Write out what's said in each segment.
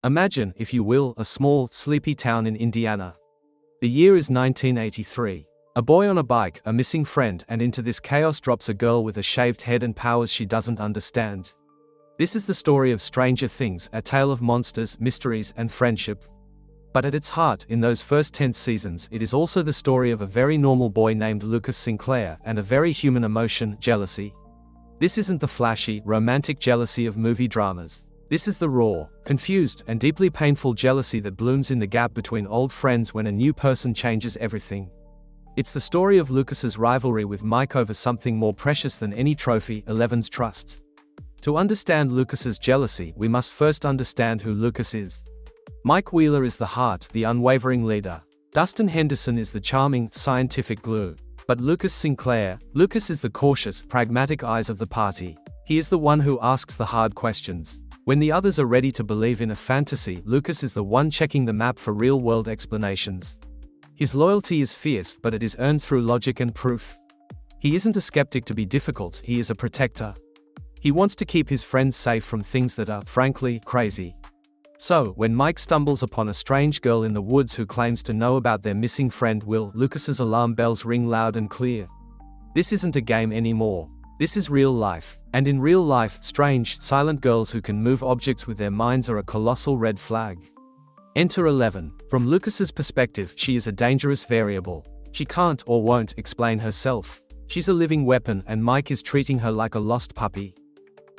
Imagine, if you will, a small, sleepy town in Indiana. The year is 1983. A boy on a bike, a missing friend, and into this chaos drops a girl with a shaved head and powers she doesn't understand. This is the story of Stranger Things, a tale of monsters, mysteries, and friendship. But at its heart, in those first 10 seasons, it is also the story of a very normal boy named Lucas Sinclair, and a very human emotion, jealousy. This isn't the flashy, romantic jealousy of movie dramas. This is the raw, confused, and deeply painful jealousy that blooms in the gap between old friends when a new person changes everything. It's the story of Lucas's rivalry with Mike over something more precious than any trophy, Eleven's trust. To understand Lucas's jealousy, we must first understand who Lucas is. Mike Wheeler is the heart, the unwavering leader. Dustin Henderson is the charming, scientific glue. But Lucas is the cautious, pragmatic eyes of the party. He is the one who asks the hard questions. When the others are ready to believe in a fantasy, Lucas is the one checking the map for real-world explanations. His loyalty is fierce, but it is earned through logic and proof. He isn't a skeptic to be difficult, he is a protector. He wants to keep his friends safe from things that are, frankly, crazy. So, when Mike stumbles upon a strange girl in the woods who claims to know about their missing friend Will, Lucas's alarm bells ring loud and clear. This isn't a game anymore. This is real life. And in real life, strange, silent girls who can move objects with their minds are a colossal red flag. Enter 11. From Lucas's perspective, she is a dangerous variable. She can't, or won't, explain herself. She's a living weapon, and Mike is treating her like a lost puppy.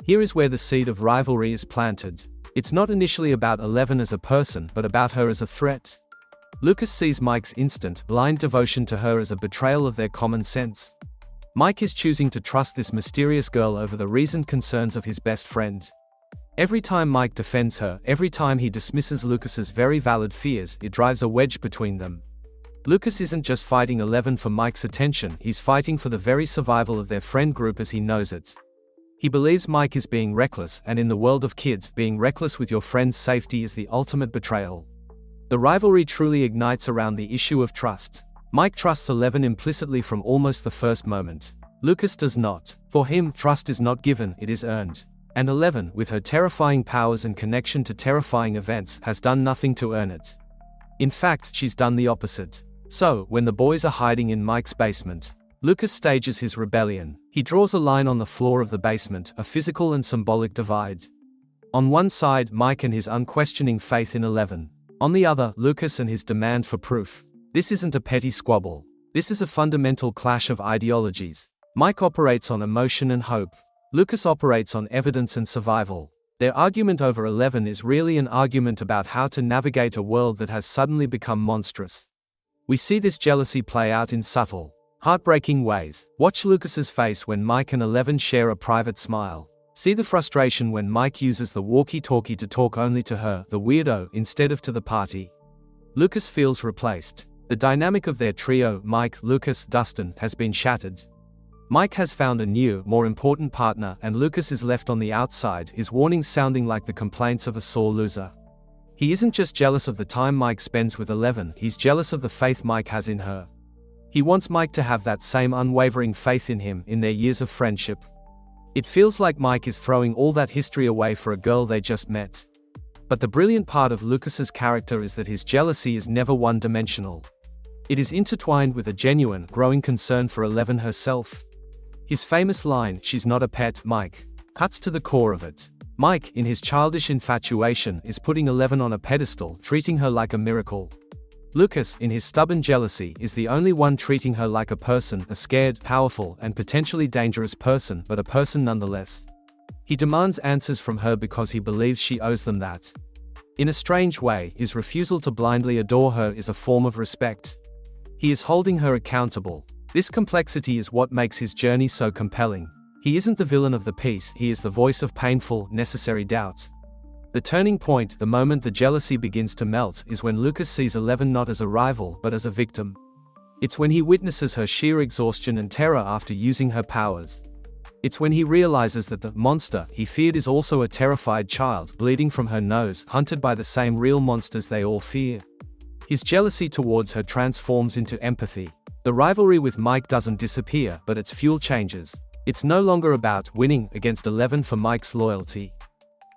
Here is where the seed of rivalry is planted. It's not initially about 11 as a person, but about her as a threat. Lucas sees Mike's instant, blind devotion to her as a betrayal of their common sense. Mike is choosing to trust this mysterious girl over the reasoned concerns of his best friend. Every time Mike defends her, every time he dismisses Lucas's very valid fears, it drives a wedge between them. Lucas isn't just fighting 11 for Mike's attention, he's fighting for the very survival of their friend group as he knows it. He believes Mike is being reckless, and in the world of kids, being reckless with your friend's safety is the ultimate betrayal. The rivalry truly ignites around the issue of trust. Mike trusts 11 implicitly from almost the first moment. Lucas does not. For him, trust is not given, it is earned. And 11, with her terrifying powers and connection to terrifying events, has done nothing to earn it. In fact, she's done the opposite. So, when the boys are hiding in Mike's basement, Lucas stages his rebellion. He draws a line on the floor of the basement, a physical and symbolic divide. On one side, Mike and his unquestioning faith in 11. On the other, Lucas and his demand for proof. This isn't a petty squabble. This is a fundamental clash of ideologies. Mike operates on emotion and hope. Lucas operates on evidence and survival. Their argument over 11 is really an argument about how to navigate a world that has suddenly become monstrous. We see this jealousy play out in subtle, heartbreaking ways. Watch Lucas's face when Mike and 11 share a private smile. See the frustration when Mike uses the walkie-talkie to talk only to her, the weirdo, instead of to the party. Lucas feels replaced. The dynamic of their trio, Mike, Lucas, Dustin, has been shattered. Mike has found a new, more important partner, and Lucas is left on the outside, his warnings sounding like the complaints of a sore loser. He isn't just jealous of the time Mike spends with 11, he's jealous of the faith Mike has in her. He wants Mike to have that same unwavering faith in him, in their years of friendship. It feels like Mike is throwing all that history away for a girl they just met. But the brilliant part of Lucas's character is that his jealousy is never one-dimensional. It is intertwined with a genuine, growing concern for 11 herself. His famous line, "She's not a pet, Mike," cuts to the core of it. Mike, in his childish infatuation, is putting 11 on a pedestal, treating her like a miracle. Lucas, in his stubborn jealousy, is the only one treating her like a person, a scared, powerful, and potentially dangerous person, but a person nonetheless. He demands answers from her because he believes she owes them that. In a strange way, his refusal to blindly adore her is a form of respect. He is holding her accountable. This complexity is what makes his journey so compelling. He isn't the villain of the piece, he is the voice of painful, necessary doubt. The turning point, the moment the jealousy begins to melt, is when Lucas sees 11 not as a rival, but as a victim. It's when he witnesses her sheer exhaustion and terror after using her powers. It's when he realizes that the monster he feared is also a terrified child, bleeding from her nose, hunted by the same real monsters they all fear. His jealousy towards her transforms into empathy. The rivalry with Mike doesn't disappear, but its fuel changes. It's no longer about winning against 11 for Mike's loyalty.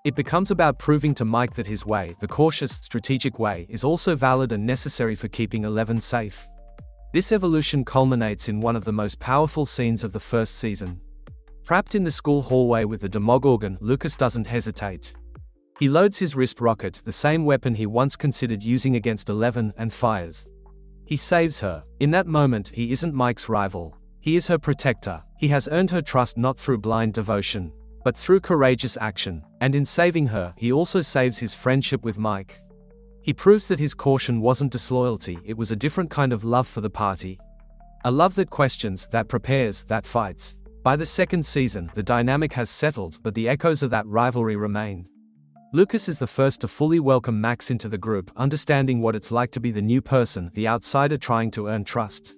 It becomes about proving to Mike that his way, the cautious, strategic way, is also valid and necessary for keeping Eleven safe. This evolution culminates in one of the most powerful scenes of the first season. Trapped in the school hallway with the Demogorgon, Lucas doesn't hesitate. He loads his wrist rocket, the same weapon he once considered using against Eleven, and fires. He saves her. In that moment, he isn't Mike's rival. He is her protector. He has earned her trust not through blind devotion, but through courageous action. And in saving her, he also saves his friendship with Mike. He proves that his caution wasn't disloyalty, it was a different kind of love for the party. A love that questions, that prepares, that fights. By the second season, the dynamic has settled, but the echoes of that rivalry remain. Lucas is the first to fully welcome Max into the group, understanding what it's like to be the new person, the outsider trying to earn trust.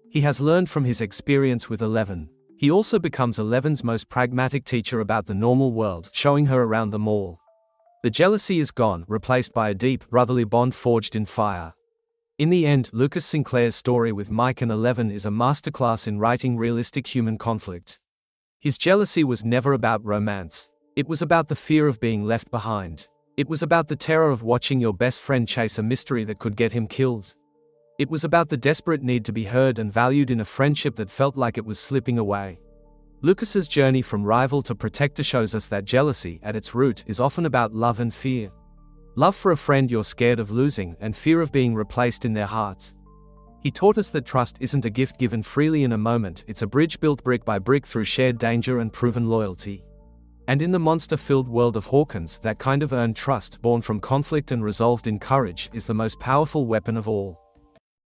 He has learned from his experience with Eleven. He also becomes Eleven's most pragmatic teacher about the normal world, showing her around the mall. The jealousy is gone, replaced by a deep, brotherly bond forged in fire. In the end, Lucas Sinclair's story with Mike and Eleven is a masterclass in writing realistic human conflict. His jealousy was never about romance. It was about the fear of being left behind. It was about the terror of watching your best friend chase a mystery that could get him killed. It was about the desperate need to be heard and valued in a friendship that felt like it was slipping away. Lucas's journey from rival to protector shows us that jealousy, at its root, is often about love and fear. Love for a friend you're scared of losing, and fear of being replaced in their heart. He taught us that trust isn't a gift given freely in a moment, it's a bridge built brick by brick through shared danger and proven loyalty. And in the monster-filled world of Hawkins, that kind of earned trust, born from conflict and resolved in courage, is the most powerful weapon of all.